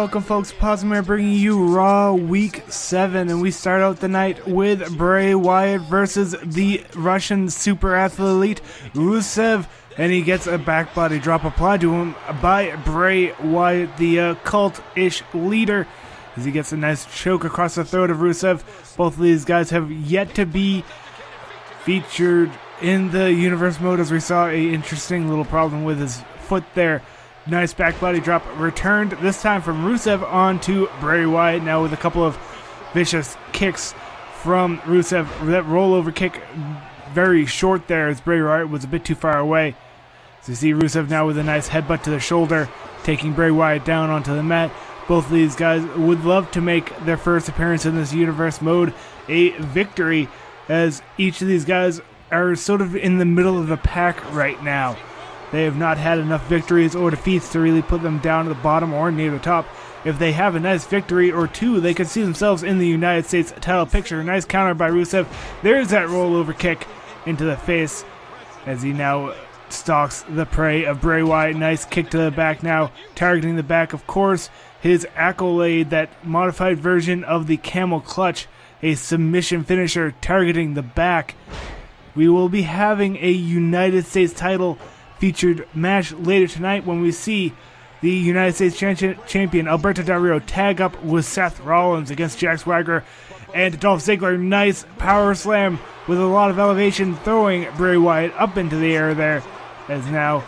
welcome folks, Posmer bringing you Raw Week 7, and we start out the night with Bray Wyatt versus the Russian super athlete Rusev, and he gets a back body drop applied to him by Bray Wyatt, the cult-ish leader, as he gets a nice choke across the throat of Rusev. Both of these guys have yet to be featured in the universe mode, as we saw a interesting little problem with his foot there. Nice back body drop returned, this time from Rusev onto Bray Wyatt, now with a couple of vicious kicks from Rusev. That rollover kick very short there, as Bray Wyatt was a bit too far away. So you see Rusev now with a nice headbutt to the shoulder, taking Bray Wyatt down onto the mat. Both of these guys would love to make their first appearance in this universe mode a victory, as each of these guys are sort of in the middle of the pack right now. They have not had enough victories or defeats to really put them down at the bottom or near the top. If they have a nice victory or two, they could see themselves in the United States title picture. Nice counter by Rusev. There's that rollover kick into the face as he now stalks the prey of Bray Wyatt. Nice kick to the back now, targeting the back, of course. His accolade, that modified version of the camel clutch, a submission finisher targeting the back. We will be having a United States title featured match later tonight when we see the United States champion Alberto Del Rio tag up with Seth Rollins against Jack Swagger and Dolph Ziggler. Nice power slam with a lot of elevation, throwing Bray Wyatt up into the air there. As now,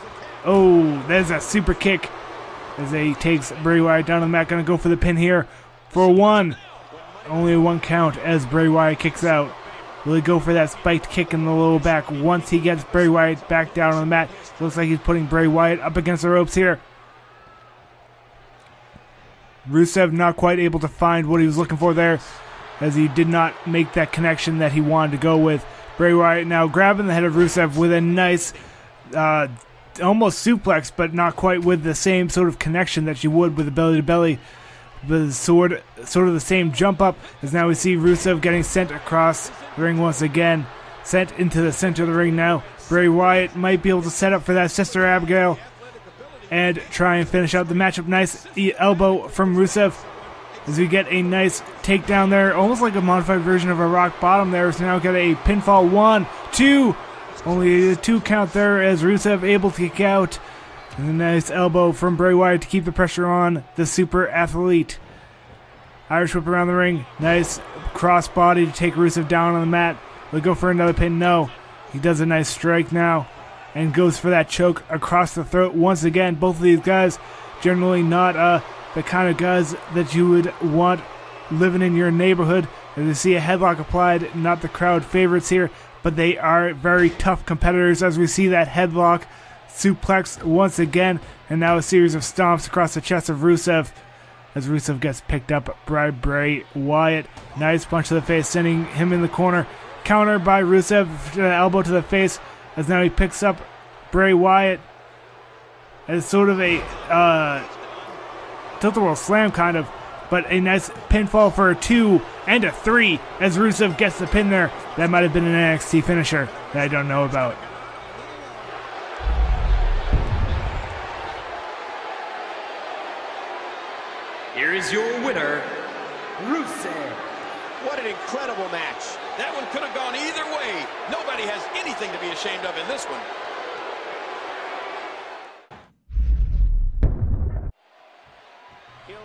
oh, there's a super kick as he takes Bray Wyatt down to the mat. Gonna go for the pin here for one. Only one count as Bray Wyatt kicks out. Will he go for that spiked kick in the low back once he gets Bray Wyatt back down on the mat? Looks like he's putting Bray Wyatt up against the ropes here. Rusev not quite able to find what he was looking for there, as he did not make that connection that he wanted to go with. Bray Wyatt now grabbing the head of Rusev with a nice almost suplex, but not quite with the same sort of connection that you would with the belly-to-belly. The sort of the same jump up, as now we see Rusev getting sent across the ring once again. Sent into the center of the ring now. Bray Wyatt might be able to set up for that Sister Abigail and try and finish out the matchup. Nice elbow from Rusev as we get a nice takedown there, almost like a modified version of a rock bottom there. So now get a pinfall. 1, 2. Only a 2 count there as Rusev able to kick out. And a nice elbow from Bray Wyatt to keep the pressure on the super athlete. Irish whip around the ring. Nice cross body to take Rusev down on the mat. Will he go for another pin? No. He does a nice strike now and goes for that choke across the throat once again. Both of these guys generally not the kind of guys that you would want living in your neighborhood. As you see a headlock applied, not the crowd favorites here, but they are very tough competitors, as we see that headlock suplex once again, and now a series of stomps across the chest of Rusev as Rusev gets picked up by Bray Wyatt. Nice punch to the face, sending him in the corner. Counter by Rusev, elbow to the face, as now he picks up Bray Wyatt as sort of a tilt-a-whirl slam kind of, but a nice pinfall for a 2 and a 3 as Rusev gets the pin there. That might have been an NXT finisher that I don't know about. Here is your winner, Rusev. What an incredible match. That one could have gone either way. Nobody has anything to be ashamed of in this one.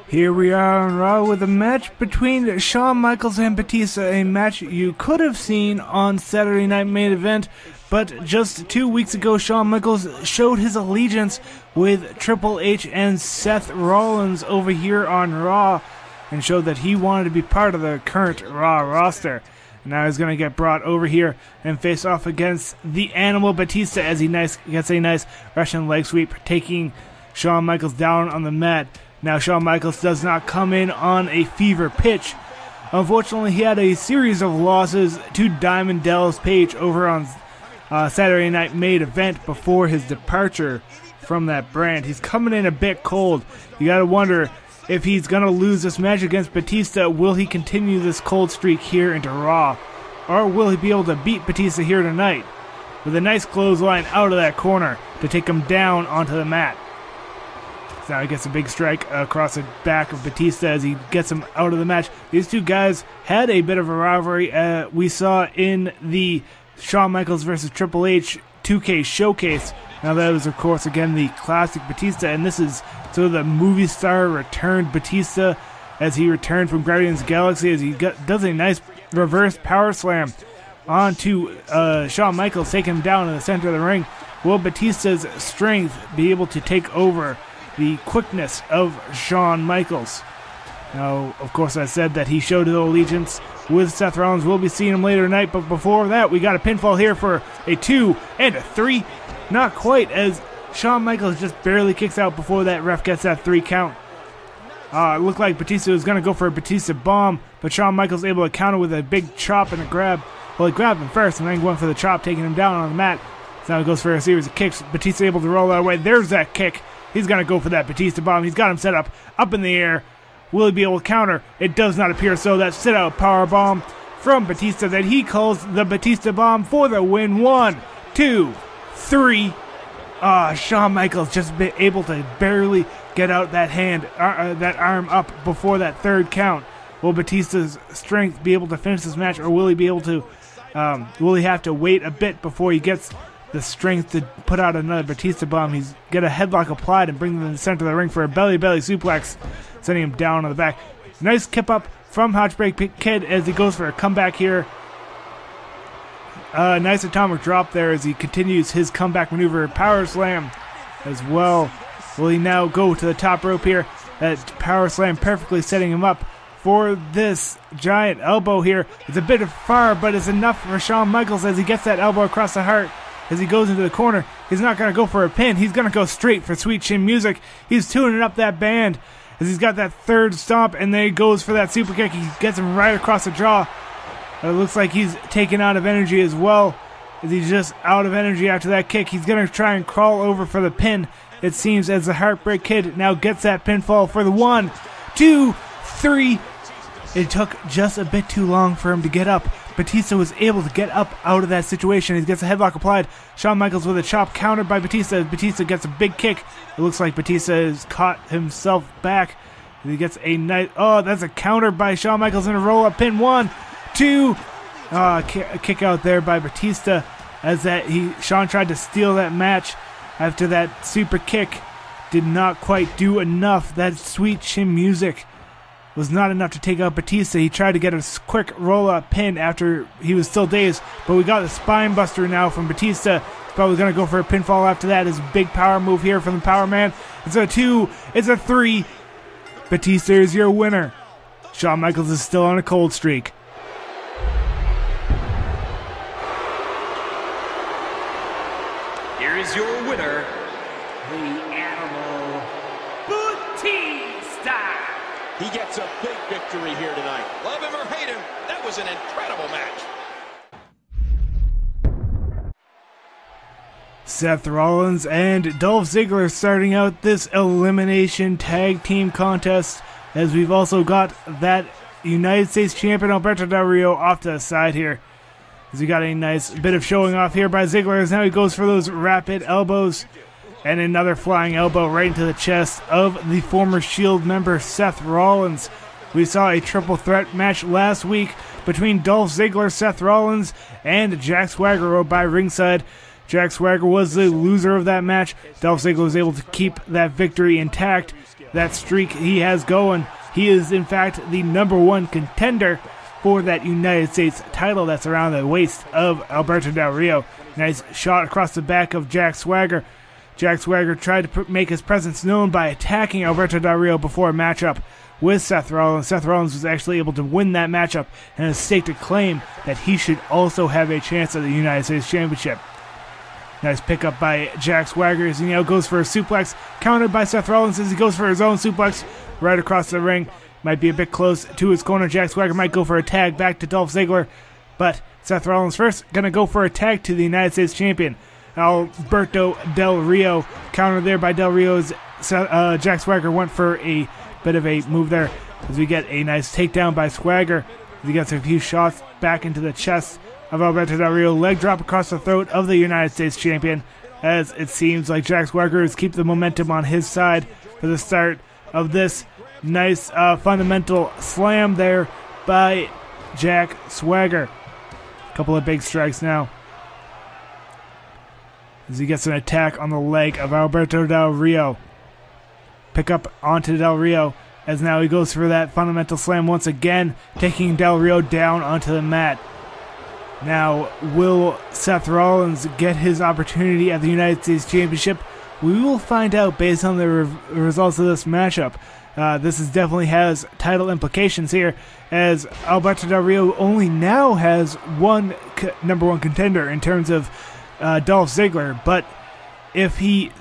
Here we are on Raw with a match between Shawn Michaels and Batista, a match you could have seen on Saturday Night Main Event, but just 2 weeks ago Shawn Michaels showed his allegiance with Triple H and Seth Rollins over here on Raw, and showed that he wanted to be part of the current Raw roster. And now he's going to get brought over here and face off against the Animal Batista as he gets a nice Russian leg sweep, taking Shawn Michaels down on the mat. Now Shawn Michaels does not come in on a fever pitch. Unfortunately, he had a series of losses to Diamond Dallas Page over on Saturday Night Main Event before his departure from that brand. He's coming in a bit cold. You got to wonder if he's going to lose this match against Batista. Will he continue this cold streak here into Raw? Or will he be able to beat Batista here tonight with a nice clothesline out of that corner to take him down onto the mat? So now he gets a big strike across the back of Batista as he gets him out of the match. These two guys had a bit of a rivalry we saw in the Shawn Michaels versus Triple H 2K showcase. Now that was, of course, again, the classic Batista, and this is sort of the movie star returned Batista as he returned from Guardians of the Galaxy, as he does a nice reverse power slam onto Shawn Michaels, taking him down in the center of the ring. Will Batista's strength be able to take over the quickness of Shawn Michaels? Now, of course, I said that he showed his allegiance with Seth Rollins. We'll be seeing him later tonight, but before that, we got a pinfall here for a 2 and a 3. Not quite, as Shawn Michaels just barely kicks out before that ref gets that 3 count. It looked like Batista was going to go for a Batista bomb, but Shawn Michaels able to counter with a big chop and a grab. Well, he grabbed him first and then went for the chop, taking him down on the mat. So now he goes for a series of kicks. Batista able to roll that away. There's that kick. He's going to go for that Batista bomb. He's got him set up in the air. Will he be able to counter? It does not appear so. That sit-out power bomb from Batista that he calls the Batista bomb for the win. 1, 2, 3. Shawn Michaels just been able to barely get out that hand, that arm up before that 3rd count. Will Batista's strength be able to finish this match, or will he be able to? Will he have to wait a bit before he gets the strength to put out another Batista bomb? He's got a headlock applied and bring him to the center of the ring for a belly-belly suplex, sending him down on the back. Nice kip up from Hotchbreak Kid as he goes for a comeback here. Nice atomic drop there as he continues his comeback maneuver. Power slam as well. Will he now go to the top rope here? That power slam perfectly setting him up for this giant elbow here. It's a bit far, but it's enough for Shawn Michaels as he gets that elbow across the heart. As he goes into the corner, he's not going to go for a pin. He's going to go straight for Sweet Chin Music. He's tuning up that band as he's got that 3rd stomp, and then he goes for that super kick. He gets him right across the jaw. It looks like he's taken out of energy as well, as he's just out of energy after that kick. He's going to try and crawl over for the pin, it seems, as the Heartbreak Kid now gets that pinfall for the 1, 2, 3. It took just a bit too long for him to get up. Batista was able to get up out of that situation. He gets a headlock applied. Shawn Michaels with a chop countered by Batista. Batista gets a big kick. It looks like Batista has caught himself back. He gets a nice... Oh, that's a counter by Shawn Michaels and a roll-up pin. 1, 2... a kick out there by Batista as Shawn tried to steal that match after that super kick. Did not quite do enough. That Sweet Chin Music was not enough to take out Batista. He tried to get a quick roll-up pin after he was still dazed, but we got the spine buster now from Batista. He's probably going to go for a pinfall after that. His big power move here from the Power Man. It's a 2, it's a 3. Batista is your winner. Shawn Michaels is still on a cold streak. Here is your winner, the Animal Batista. He gets a big victory here tonight. Love him or hate him, that was an incredible match. Seth Rollins and Dolph Ziggler starting out this elimination tag team contest, as we've also got that United States champion Alberto Del Rio off to the side here. As we got a nice bit of showing off here by Ziggler, as now he goes for those rapid elbows. And another flying elbow right into the chest of the former Shield member Seth Rollins. We saw a triple threat match last week between Dolph Ziggler, Seth Rollins, and Jack Swagger by ringside. Jack Swagger was the loser of that match. Dolph Ziggler was able to keep that victory intact. That streak he has going. He is, in fact, the #1 contender for that United States title that's around the waist of Alberto Del Rio. Nice shot across the back of Jack Swagger. Jack Swagger tried to make his presence known by attacking Alberto Del Rio before a matchup with Seth Rollins. Seth Rollins was actually able to win that matchup and has staked a claim that he should also have a chance at the United States Championship. Nice pickup by Jack Swagger as he now goes for a suplex, countered by Seth Rollins as he goes for his own suplex right across the ring. Might be a bit close to his corner. Jack Swagger might go for a tag back to Dolph Ziggler, but Seth Rollins first going to go for a tag to the United States Champion. Alberto Del Rio, countered there by Del Rio's Jack Swagger, went for a bit of a move there as we get a nice takedown by Swagger. He gets a few shots back into the chest of Alberto Del Rio. Leg drop across the throat of the United States Champion, as it seems like Jack Swagger is keeping the momentum on his side for the start of this nice fundamental slam there by Jack Swagger. Couple of big strikes now as he gets an attack on the leg of Alberto Del Rio. Pick up onto Del Rio as now he goes for that fundamental slam once again, taking Del Rio down onto the mat. Now, will Seth Rollins get his opportunity at the United States Championship? We will find out based on the results of this matchup. This definitely has title implications here, as Alberto Del Rio only now has one number one contender in terms of Dolph Ziggler. But if he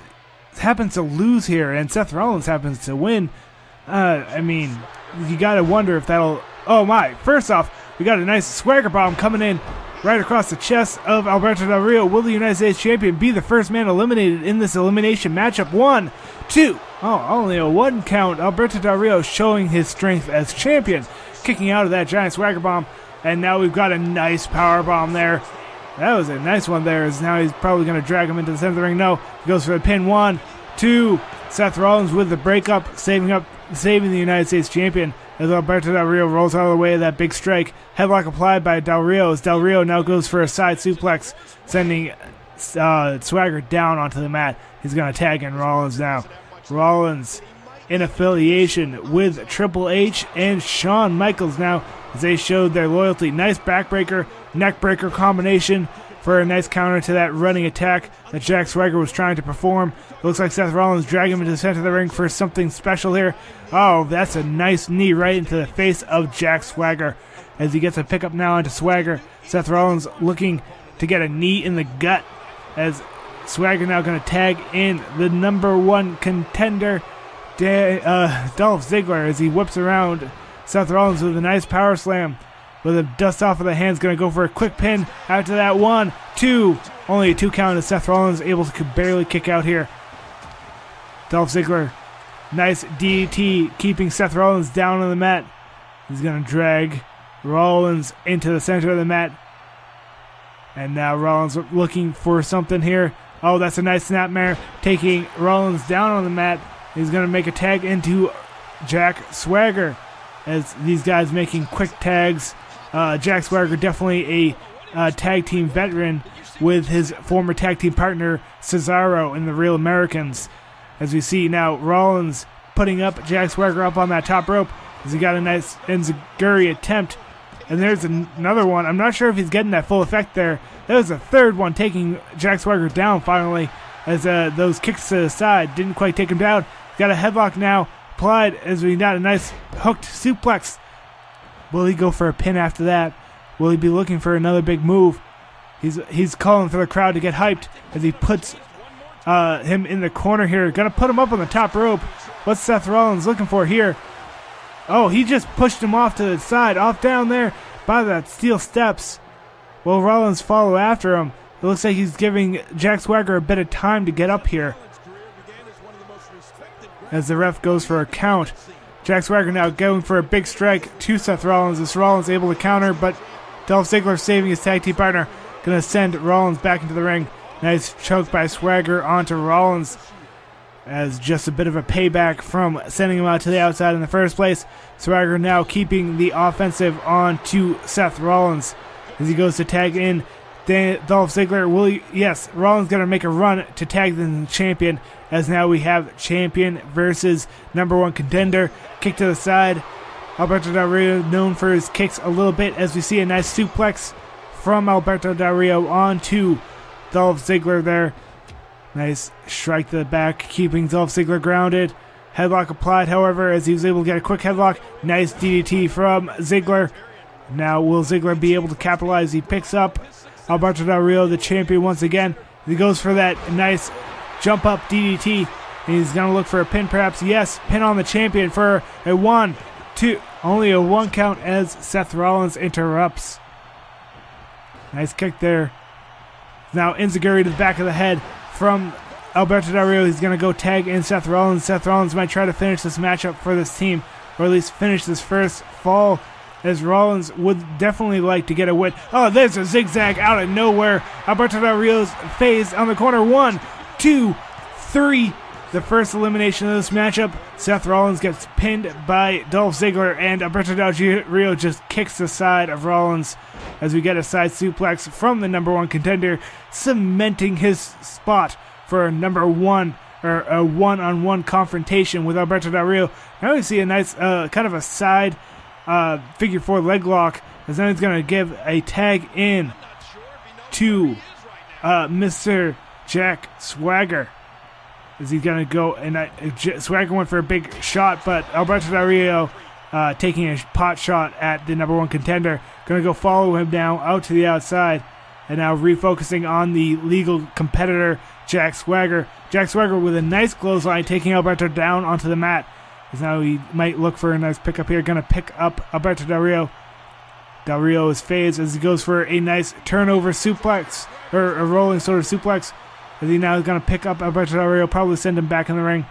happens to lose here and Seth Rollins happens to win, I mean, you got to wonder if that'll... Oh my, first off, we got a nice swagger bomb coming in right across the chest of Alberto Del Rio. Will the United States Champion be the first man eliminated in this elimination matchup? 1, 2. Oh, only a 1 count. Alberto Del Rio showing his strength as champion, kicking out of that giant swagger bomb. And now we've got a nice power bomb there. That was a nice one there, as now he's probably going to drag him into the center of the ring. No, he goes for the pin. 1, 2. Seth Rollins with the breakup, saving the United States Champion, as Alberto Del Rio rolls out of the way of that big strike. Headlock applied by Del Rio, as Del Rio now goes for a side suplex, sending Swagger down onto the mat. He's going to tag in Rollins now. Rollins in affiliation with Triple H and Shawn Michaels now, as they showed their loyalty. Nice backbreaker, neckbreaker combination for a nice counter to that running attack that Jack Swagger was trying to perform. It looks like Seth Rollins dragged him into the center of the ring for something special here. Oh, that's a nice knee right into the face of Jack Swagger as he gets a pickup now into Swagger. Seth Rollins looking to get a knee in the gut, as Swagger now going to tag in the number one contender, Dolph Ziggler, as he whips around Seth Rollins with a nice power slam. With a dust off of the hands, going to go for a quick pin after that. 1, 2. Only a 2 count as Seth Rollins able to barely kick out here. Dolph Ziggler, nice DDT, keeping Seth Rollins down on the mat. He's going to drag Rollins into the center of the mat. And now Rollins looking for something here. Oh, that's a nice snapmare, taking Rollins down on the mat. He's going to make a tag into Jack Swagger, as these guys making quick tags. Jack Swagger definitely a tag team veteran with his former tag team partner Cesaro in the Real Americans. As we see now, Rollins putting up Jack Swagger up on that top rope as he got a nice enziguri attempt. And there's another one. I'm not sure if he's getting that full effect there. There was a third one taking Jack Swagger down finally, as those kicks to the side didn't quite take him down. Got a headlock now applied as we got a nice hooked suplex. Will he go for a pin after that? Will he be looking for another big move? He's calling for the crowd to get hyped as he puts him in the corner here. Gonna put him up on the top rope. What's Seth Rollins looking for here? Oh, he just pushed him off to the side, off down there by that steel steps. Will Rollins follow after him? It looks like he's giving Jack Swagger a bit of time to get up here, as the ref goes for a count. Jack Swagger now going for a big strike to Seth Rollins. As Rollins able to counter, but Dolph Ziggler saving his tag team partner. Going to send Rollins back into the ring. Nice choke by Swagger onto Rollins, as just a bit of a payback from sending him out to the outside in the first place. Swagger now keeping the offensive on to Seth Rollins as he goes to tag in Dolph Ziggler. Yes, Rollins going to make a run to tag the champion, as now we have champion versus number one contender. Kick to the side. Alberto Del Rio known for his kicks a little bit, as we see a nice suplex from Alberto Del Rio onto Dolph Ziggler there. Nice strike to the back, keeping Dolph Ziggler grounded. Headlock applied, however, as he was able to get a quick headlock. Nice DDT from Ziggler. Now will Ziggler be able to capitalize? He picks up Alberto Del Rio, the champion, once again. He goes for that nice jump up DDT. He's going to look for a pin, perhaps. Yes, pin on the champion for a 1, 2. Only a 1 count as Seth Rollins interrupts. Nice kick there. Now enziguri to the back of the head from Alberto Del Rio. He's going to go tag in Seth Rollins. Seth Rollins might try to finish this matchup for this team, or at least finish this first fall, as Rollins would definitely like to get a win. Oh, there's a zigzag out of nowhere. Alberto Del Rio's phase on the corner. 1, 2, 3. the first elimination of this matchup. Seth Rollins gets pinned by Dolph Ziggler, and Alberto Del Rio just kicks the side of Rollins as we get a side suplex from the number one contender, cementing his spot for number one, or a one-on-one confrontation with Alberto Del Rio. Now we see a nice kind of a side figure four leg lock, as then he's going to give a tag in to Mr. Jack Swagger. Is he going to go, and Swagger went for a big shot, but Alberto Del Rio taking a pot shot at the number one contender, going to go follow him now out to the outside, and now refocusing on the legal competitor, Jack Swagger. Jack Swagger with a nice clothesline, taking Alberto down onto the mat, as now he might look for a nice pickup here, going to pick up Alberto Del Rio. Del Rio is phased as he goes for a nice turnover suplex, or a rolling sort of suplex, as he now is going to pick up Alberto Del Rio, probably send him back in the ring.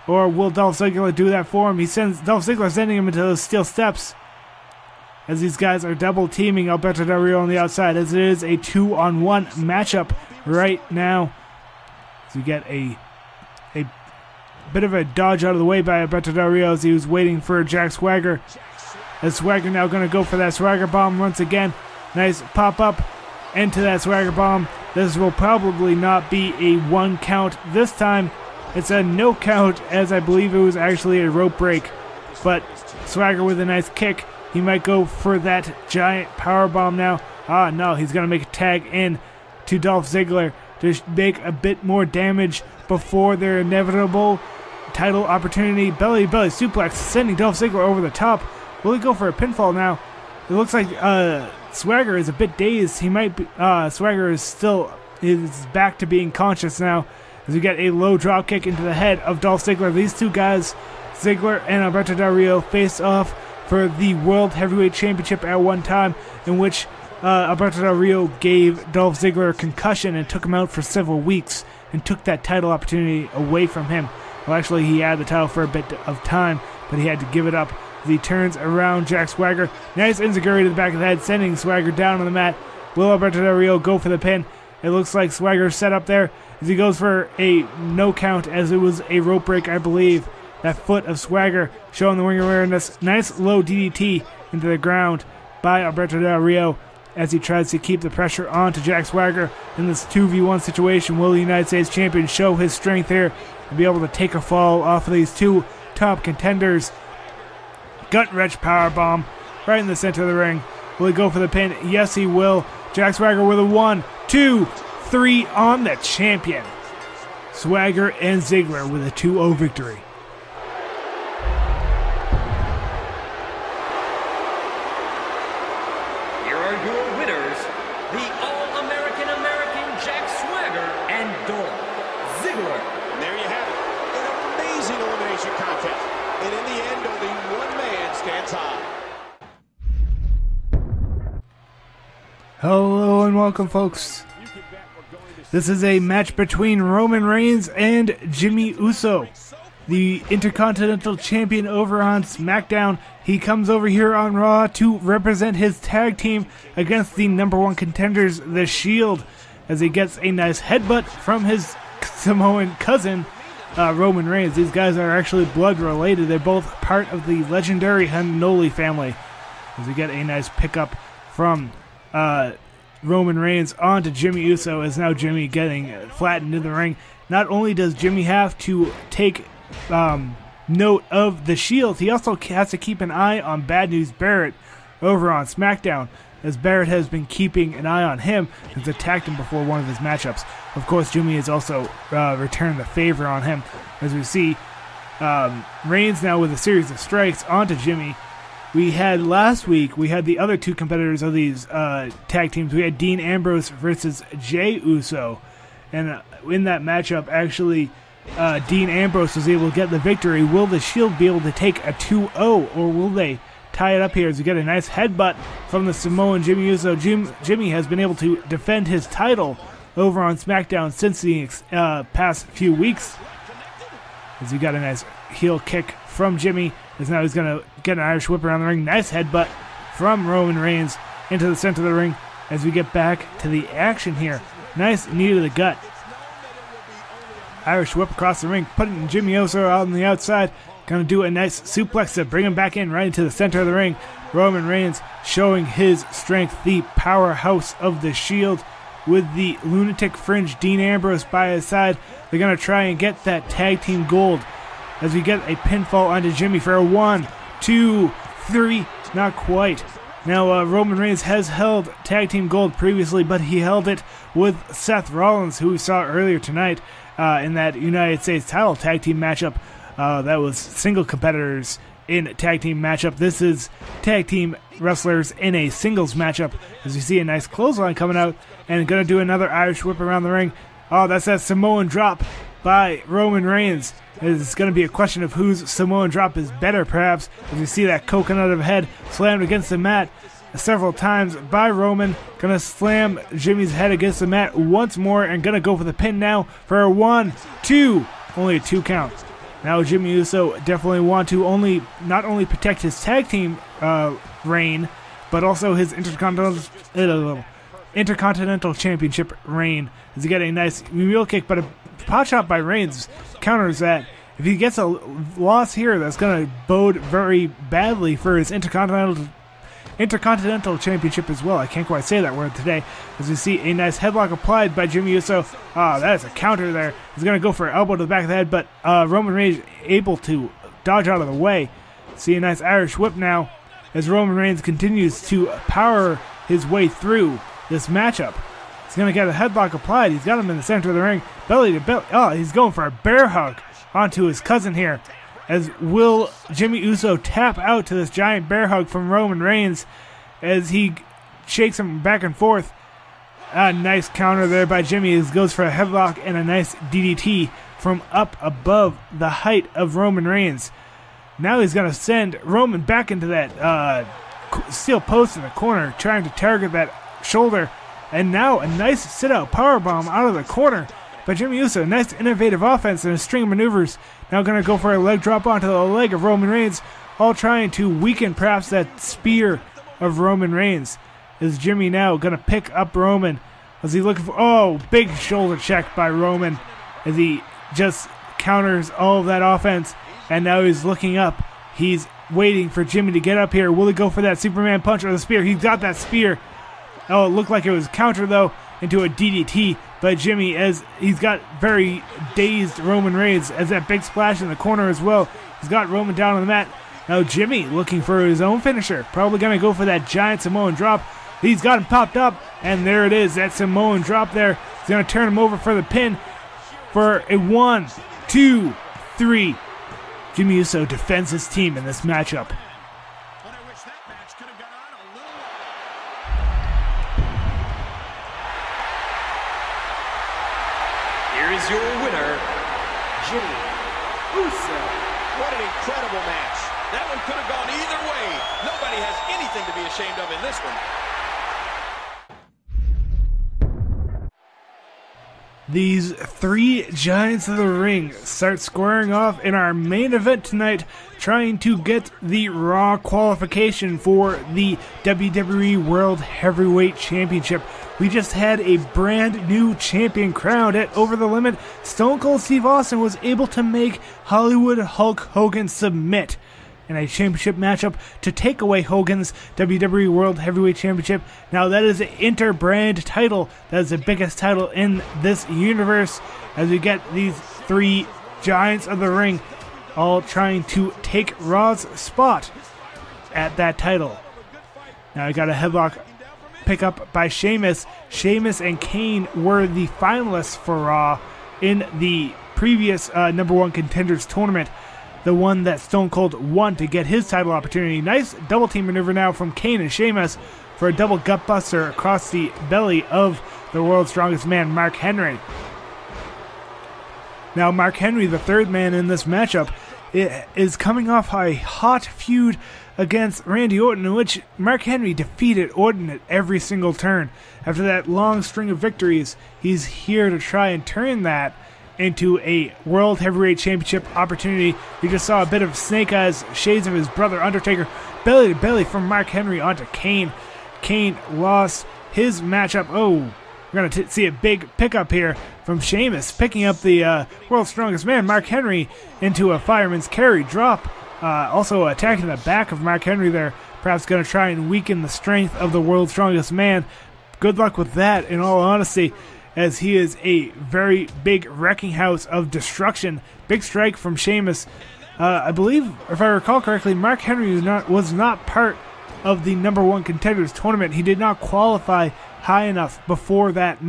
Or will Dolph Ziggler do that for him? Dolph Ziggler sending him into those steel steps, as these guys are double teaming Alberto Del Rio on the outside, as it is a 2-on-1 matchup right now. So you get a bit of a dodge out of the way by Alberto Del Rio as he was waiting for Jack Swagger. As Swagger now going to go for that Swagger bomb once again. Nice pop up into that Swagger bomb. This will probably not be a 1 count this time. It's a no count, as I believe it was actually a rope break. But Swagger with a nice kick. He might go for that giant power bomb now. Ah, no, he's going to make a tag in to Dolph Ziggler to make a bit more damage before their inevitable title opportunity. Belly to belly suplex, sending Dolph Ziggler over the top. Will he go for a pinfall now? It looks like Swagger is a bit dazed. He might be, Swagger is back to being conscious now, as we get a low drop kick into the head of Dolph Ziggler. These two guys, Ziggler and Alberto Del Rio, face off for the World Heavyweight Championship at one time, in which Alberto Del Rio gave Dolph Ziggler a concussion and took him out for several weeks and took that title opportunity away from him. Well, actually, he had the title for a bit of time, but he had to give it up. He turns around Jack Swagger. Nice enziguri to the back of the head, sending Swagger down on the mat. Will Alberto Del Rio go for the pin? It looks like Swagger's set up there as he goes for a no count, as it was a rope break, I believe. That foot of Swagger showing the ring awareness. Nice low DDT into the ground by Alberto Del Rio as he tries to keep the pressure on to Jack Swagger in this 2v1 situation. Will the United States Champion show his strength here and be able to take a fall off of these two top contenders? Gut-wrench powerbomb right in the center of the ring. Will he go for the pin? Yes, he will. Jack Swagger with a 1, 2, 3 on the champion. Swagger and Ziggler with a 2-0 victory. Here are your winners, the All-American Jack Swagger and Dolph Ziggler. And there you have it, an amazing elimination contest. And in the end, only one man stands high. Hello and welcome, folks. This is a match between Roman Reigns and Jimmy Uso, the Intercontinental Champion over on SmackDown. He comes over here on Raw to represent his tag team against the number one contenders, The Shield, as he gets a nice headbutt from his Samoan cousin, Roman Reigns. These guys are actually blood related. They're both part of the legendary Hanoli family. As we get a nice pickup from Roman Reigns onto Jimmy Uso, as now Jimmy getting flattened in the ring. Not only does Jimmy have to take note of the Shield, he also has to keep an eye on Bad News Barrett over on SmackDown, as Barrett has been keeping an eye on him and has attacked him before one of his matchups. Of course, Jimmy has also returned the favor on him, as we see Reigns now with a series of strikes onto Jimmy. We had last week, we had the other two competitors of these tag teams. We had Dean Ambrose versus Jey Uso, and in that matchup, actually, Dean Ambrose was able to get the victory. Will the Shield be able to take a 2-0, or will they tie it up here as we get a nice headbutt from the Samoan Jimmy Uso? Jimmy has been able to defend his title over on SmackDown since the past few weeks, as we got a nice heel kick from Jimmy, as now he's going to get an Irish whip around the ring. Nice headbutt from Roman Reigns into the center of the ring as we get back to the action here. Nice knee to the gut Irish whip across the ring, putting Jimmy Uso out on the outside. Gonna do a nice suplex to bring him back in right into the center of the ring. Roman Reigns showing his strength, the powerhouse of the Shield, with the lunatic fringe Dean Ambrose by his side. They're gonna try and get that tag team gold as we get a pinfall onto Jimmy for a 1, 2, 3, not quite. Now, Roman Reigns has held tag team gold previously, but he held it with Seth Rollins, who we saw earlier tonight in that United States title tag team matchup. That was single competitors in tag team matchup. This is tag team wrestlers in a singles matchup, as you see a nice clothesline coming out, and going to do another Irish whip around the ring. Oh, that's that Samoan drop by Roman Reigns. It's going to be a question of whose Samoan drop is better, perhaps, as you see that coconut of a head slammed against the mat several times by Roman. Going to slam Jimmy's head against the mat once more, and going to go for the pin now for a 1, 2, only a 2 count. Now Jimmy Uso definitely want to not only protect his tag team reign, but also his Intercontinental Championship reign. As he got a nice mule kick, but a pot shot by Reigns counters that. If he gets a loss here, that's going to bode very badly for his Intercontinental Championship as well. I can't quite say that word today. As we see a nice headlock applied by Jimmy Uso. That is a counter there. He's going to go for an elbow to the back of the head, but Roman Reigns able to dodge out of the way. See a nice Irish whip now as Roman Reigns continues to power his way through this matchup. He's going to get a headlock applied. He's got him in the center of the ring. Belly to belly. Oh, he's going for a bear hug onto his cousin here. As will Jimmy Uso tap out to this giant bear hug from Roman Reigns as he shakes him back and forth. A nice counter there by Jimmy. He goes for a headlock and a nice DDT from up above the height of Roman Reigns. Now he's going to send Roman back into that steel post in the corner, trying to target that shoulder. And now a nice sit-out powerbomb out of the corner by Jimmy Uso. Nice innovative offense and a string of maneuvers. Now going to go for a leg drop onto the leg of Roman Reigns, all trying to weaken perhaps that spear of Roman Reigns. Is Jimmy now going to pick up Roman? Is he looking for... big shoulder check by Roman as he just counters all of that offense. And now he's looking up. He's waiting for Jimmy to get up here. Will he go for that Superman punch or the spear? He's got that spear. Oh, it looked like it was countered, though, into a DDT by Jimmy as he's got very dazed Roman Reigns as that big splash in the corner as well. He's got Roman down on the mat. Now Jimmy looking for his own finisher. Probably going to go for that giant Samoan drop. He's got him popped up, and there it is, that Samoan drop there. He's going to turn him over for the pin for a 1, 2, 3. Jimmy Uso defends his team in this matchup. Is your winner, Jimmy Uso. What an incredible match. That one could have gone either way. Nobody has anything to be ashamed of in this one. These 3 giants of the ring start squaring off in our main event tonight, trying to get the Raw qualification for the WWE World Heavyweight Championship. We just had a brand new champion crowned at Over the Limit. Stone Cold Steve Austin was able to make Hollywood Hulk Hogan submit in a championship matchup to take away Hogan's WWE World Heavyweight Championship. Now that is an inter-brand title. That is the biggest title in this universe as we get these 3 giants of the ring all trying to take Raw's spot at that title. Now I got a headlock pick up by Sheamus. Sheamus and Kane were the finalists for Raw in the previous number 1 contenders tournament, the one that Stone Cold won to get his title opportunity. Nice double team maneuver now from Kane and Sheamus for a double gut buster across the belly of the world's strongest man, Mark Henry. Now Mark Henry, the 3rd man in this matchup, is coming off a hot feud against Randy Orton, in which Mark Henry defeated Orton at every single turn. After that long string of victories, he's here to try and turn that into a World Heavyweight Championship opportunity. We just saw a bit of Snake Eyes, shades of his brother Undertaker, belly to belly from Mark Henry onto Kane. Kane lost his matchup. We're going to see a big pickup here from Sheamus, picking up the World's Strongest Man, Mark Henry, into a fireman's carry drop. Also attacking the back of Mark Henry there, perhaps going to try and weaken the strength of the World's Strongest Man. Good luck with that, in all honesty, as he is a very big wrecking house of destruction. Big strike from Sheamus. I believe, if I recall correctly, Mark Henry was not part of the #1 Contenders tournament. He did not qualify high enough before that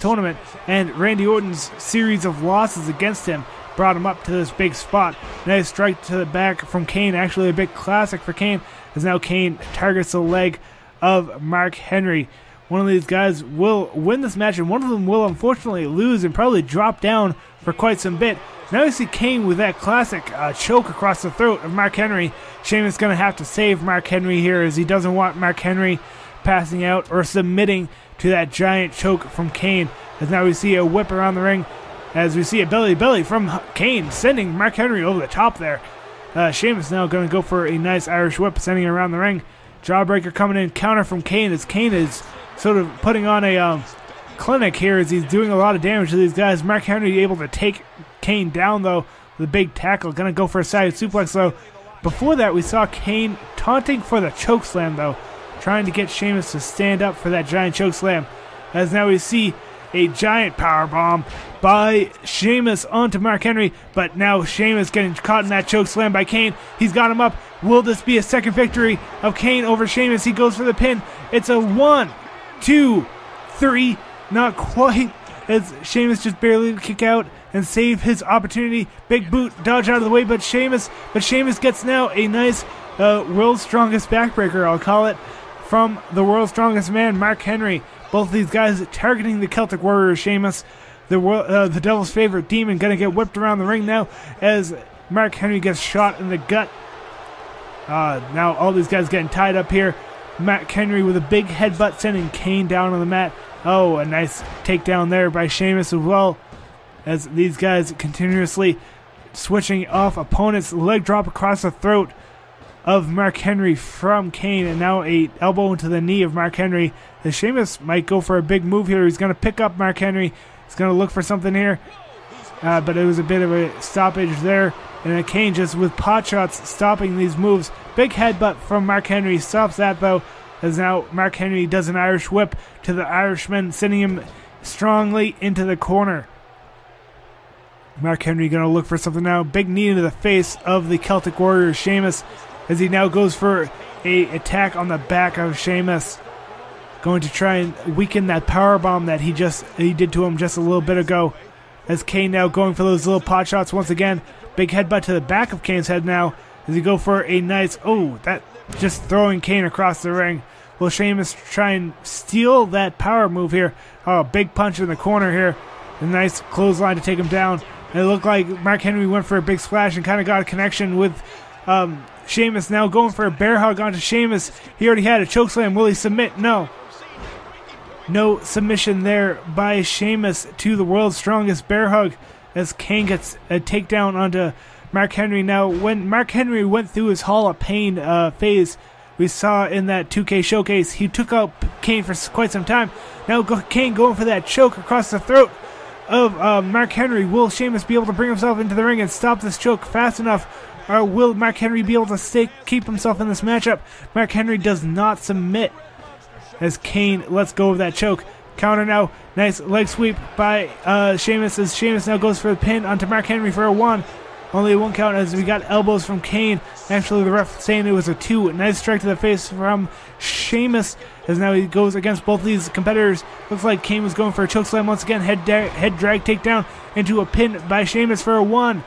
tournament, and Randy Orton's series of losses against him brought him up to this big spot. Nice strike to the back from Kane, actually a big classic for Kane, as now Kane targets the leg of Mark Henry. One of these guys will win this match, and one of them will unfortunately lose and probably drop down for quite some bit. Now you see Kane with that classic choke across the throat of Mark Henry. Sheamus going to have to save Mark Henry here, as he doesn't want Mark Henry passing out or submitting to that giant choke from Kane. As now we see a whip around the ring, as we see a belly from Kane, sending Mark Henry over the top there. Sheamus now going to go for a nice Irish whip, sending him around the ring. Jawbreaker coming in, counter from Kane, as Kane is sort of putting on a clinic here, as he's doing a lot of damage to these guys. Mark Henry able to take Kane down, though, with a big tackle. Going to go for a side suplex, though. Before that, we saw Kane taunting for the choke slam, though, trying to get Sheamus to stand up for that giant choke slam. As now we see a giant power bomb by Sheamus onto Mark Henry, but now Sheamus getting caught in that choke slam by Kane. He's got him up. Will this be a second victory of Kane over Sheamus? He goes for the pin. It's a 1, 2, 3, not quite, as Sheamus just barely kick out and save his opportunity. Big boot, dodge out of the way, but Sheamus gets now a nice World's Strongest backbreaker, I'll call it, from the World's Strongest Man, Mark Henry. Both of these guys targeting the Celtic Warrior, Sheamus, the Devil's favorite demon, going to get whipped around the ring now as Mark Henry gets shot in the gut. Now all these guys getting tied up here. Mark Henry with a big headbutt, sending Kane down on the mat. Oh, a nice takedown there by Sheamus as well, as these guys continuously switching off opponents. Leg drop across the throat of Mark Henry from Kane, and now a elbow into the knee of Mark Henry. The Sheamus might go for a big move here. He's going to pick up Mark Henry. He's going to look for something here, but it was a bit of a stoppage there, and Kane just with pot shots stopping these moves. Big headbutt from Mark Henry stops that, though, as now Mark Henry does an Irish whip to the Irishman, sending him strongly into the corner. Mark Henry going to look for something now. Big knee into the face of the Celtic Warrior, Sheamus, as he now goes for a attack on the back of Sheamus, going to try and weaken that powerbomb that he did to him just a little bit ago. As Kane now going for those little pot shots once again. Big headbutt to the back of Kane's head now, as he go for a nice, that just throwing Kane across the ring. Will Sheamus try and steal that power move here? Oh, big punch in the corner here. A nice clothesline to take him down. And it looked like Mark Henry went for a big splash and kind of got a connection with Sheamus. Now going for a bear hug onto Sheamus. He already had a chokeslam. Will he submit? No. No submission there by Sheamus to the World's Strongest bear hug, as Kane gets a takedown onto Mark Henry. Now, when Mark Henry went through his Hall of Pain phase, we saw in that 2K showcase, he took out Kane for quite some time. Now Kane going for that choke across the throat of Mark Henry. Will Sheamus be able to bring himself into the ring and stop this choke fast enough? Or will Mark Henry be able to keep himself in this matchup? Mark Henry does not submit, as Kane lets go of that choke. Counter now. Nice leg sweep by Sheamus, as Sheamus now goes for the pin onto Mark Henry for a 1. Only a 1 count, as we got elbows from Kane. Actually, the ref saying it was a 2. Nice strike to the face from Sheamus, as now he goes against both these competitors. Looks like Kane was going for a chokeslam once again. Head drag takedown into a pin by Sheamus for a 1.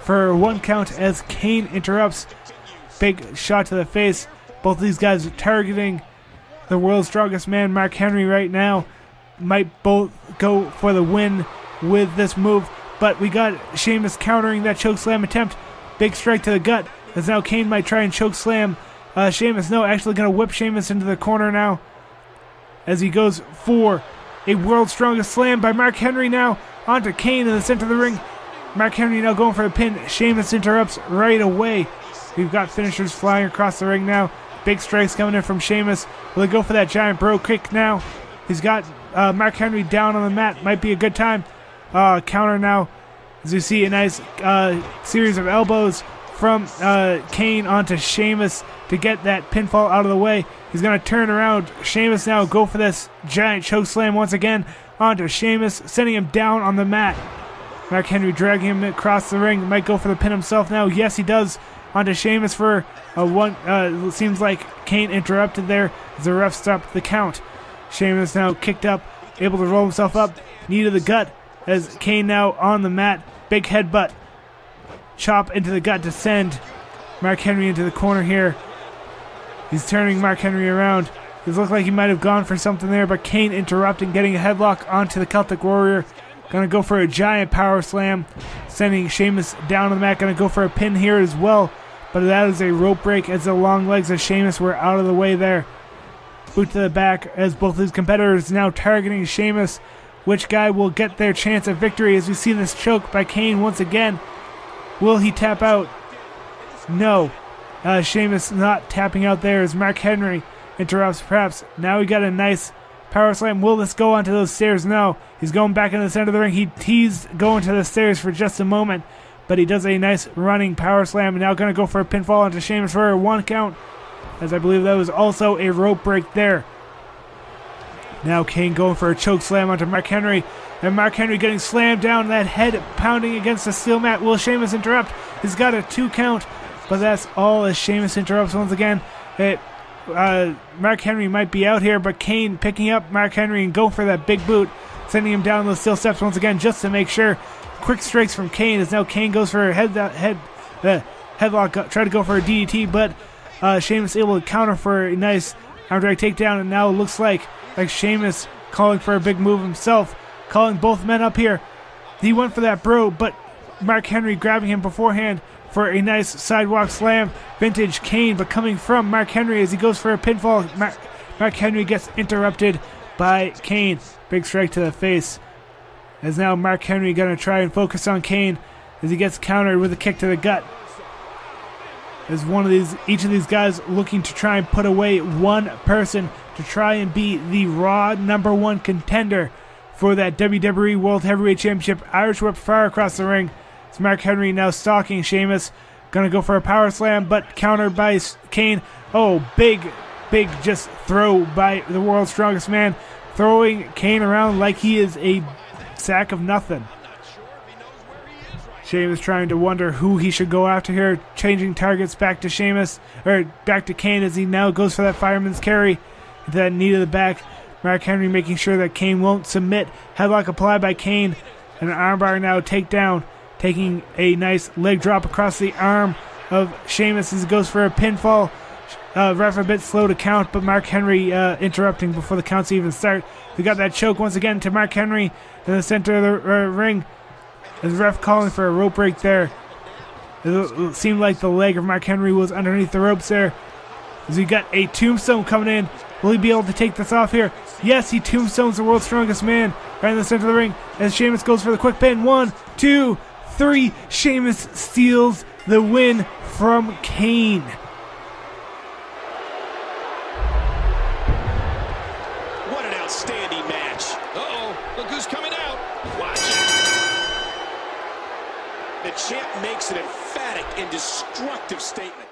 For a 1 count, as Kane interrupts. Big shot to the face. Both these guys are targeting the World's Strongest Man, Mark Henry, right now. Might both go for the win with this move, but we got Sheamus countering that chokeslam attempt. Big strike to the gut, as now Kane might try and chokeslam Sheamus. No, actually going to whip Sheamus into the corner now, as he goes for a World's Strongest Slam by Mark Henry now onto Kane in the center of the ring. Mark Henry now going for a pin. Sheamus interrupts right away. We've got finishers flying across the ring now. Big strikes coming in from Sheamus. Will he go for that giant bro kick now? He's got Mark Henry down on the mat. Might be a good time. Counter now, as we see a nice series of elbows from Kane onto Sheamus to get that pinfall out of the way. He's going to turn around. Sheamus now go for this giant choke slam once again onto Sheamus, sending him down on the mat. Mark Henry dragging him across the ring. Might go for the pin himself now. Yes, he does. Onto Sheamus for a one. It seems like Kane interrupted there as the ref stopped the count. Sheamus now kicked up, able to roll himself up. Knee to the gut as Kane now on the mat. Big headbutt. Chop into the gut to send Mark Henry into the corner here. He's turning Mark Henry around. It looked like he might have gone for something there, but Kane interrupting, getting a headlock onto the Celtic Warrior. Gonna go for a giant power slam, sending Sheamus down on the mat. Gonna go for a pin here as well, but that is a rope break as the long legs of Sheamus were out of the way there. Boot to the back as both his competitors now targeting Sheamus. Which guy will get their chance at victory as we see this choke by Kane once again? Will he tap out? No. Sheamus not tapping out there as Mark Henry interrupts perhaps. Now we got a nice power slam. Will this go onto those stairs? No. He's going back into the center of the ring. He teased going to the stairs for just a moment, but he does a nice running power slam. And now going to go for a pinfall onto Sheamus for a 1 count, as I believe that was also a rope break there. Now Kane going for a choke slam onto Mark Henry, and Mark Henry getting slammed down, that head pounding against the steel mat. Will Sheamus interrupt? He's got a 2 count, but that's all as Sheamus interrupts once again. Mark Henry might be out here, but Kane picking up Mark Henry and go for that big boot, sending him down those steel steps once again just to make sure. Quick strikes from Kane as now Kane goes for a headlock, try to go for a DDT, but Sheamus able to counter for a nice arm drag takedown, and now it looks like Sheamus calling for a big move himself, calling both men up here. He went for that bro, but Mark Henry grabbing him beforehand for a nice sidewalk slam. Vintage Kane, but coming from Mark Henry as he goes for a pinfall. Mark Henry gets interrupted by Kane. Big strike to the face. As now Mark Henry going to try and focus on Kane as he gets countered with a kick to the gut. As each of these guys looking to try and put away one person to try and be the Raw #1 contender for that WWE World Heavyweight Championship. Irish whip far across the ring. It's Mark Henry now stalking Sheamus. Gonna go for a power slam, but countered by Kane. Oh, big just throw by the world's strongest man, throwing Kane around like he is a sack of nothing. Sheamus trying to wonder who he should go after here, changing targets back to Sheamus, or back to Kane as he now goes for that fireman's carry, that knee to the back. Mark Henry making sure that Kane won't submit. Headlock applied by Kane, and an armbar now takedown, taking a nice leg drop across the arm of Sheamus as he goes for a pinfall. Ref a bit slow to count, but Mark Henry interrupting before the counts even start. We got that choke once again to Mark Henry in the center of the ring. As the ref calling for a rope break there. It seemed like the leg of Mark Henry was underneath the ropes there. As we got a tombstone coming in. Will he be able to take this off here? Yes, he tombstones the world's strongest man right in the center of the ring. As Sheamus goes for the quick pin. 1, 2, 3. Sheamus steals the win from Kane. What an outstanding match. Uh-oh, look who's coming out. Watch it. The champ makes an emphatic and destructive statement.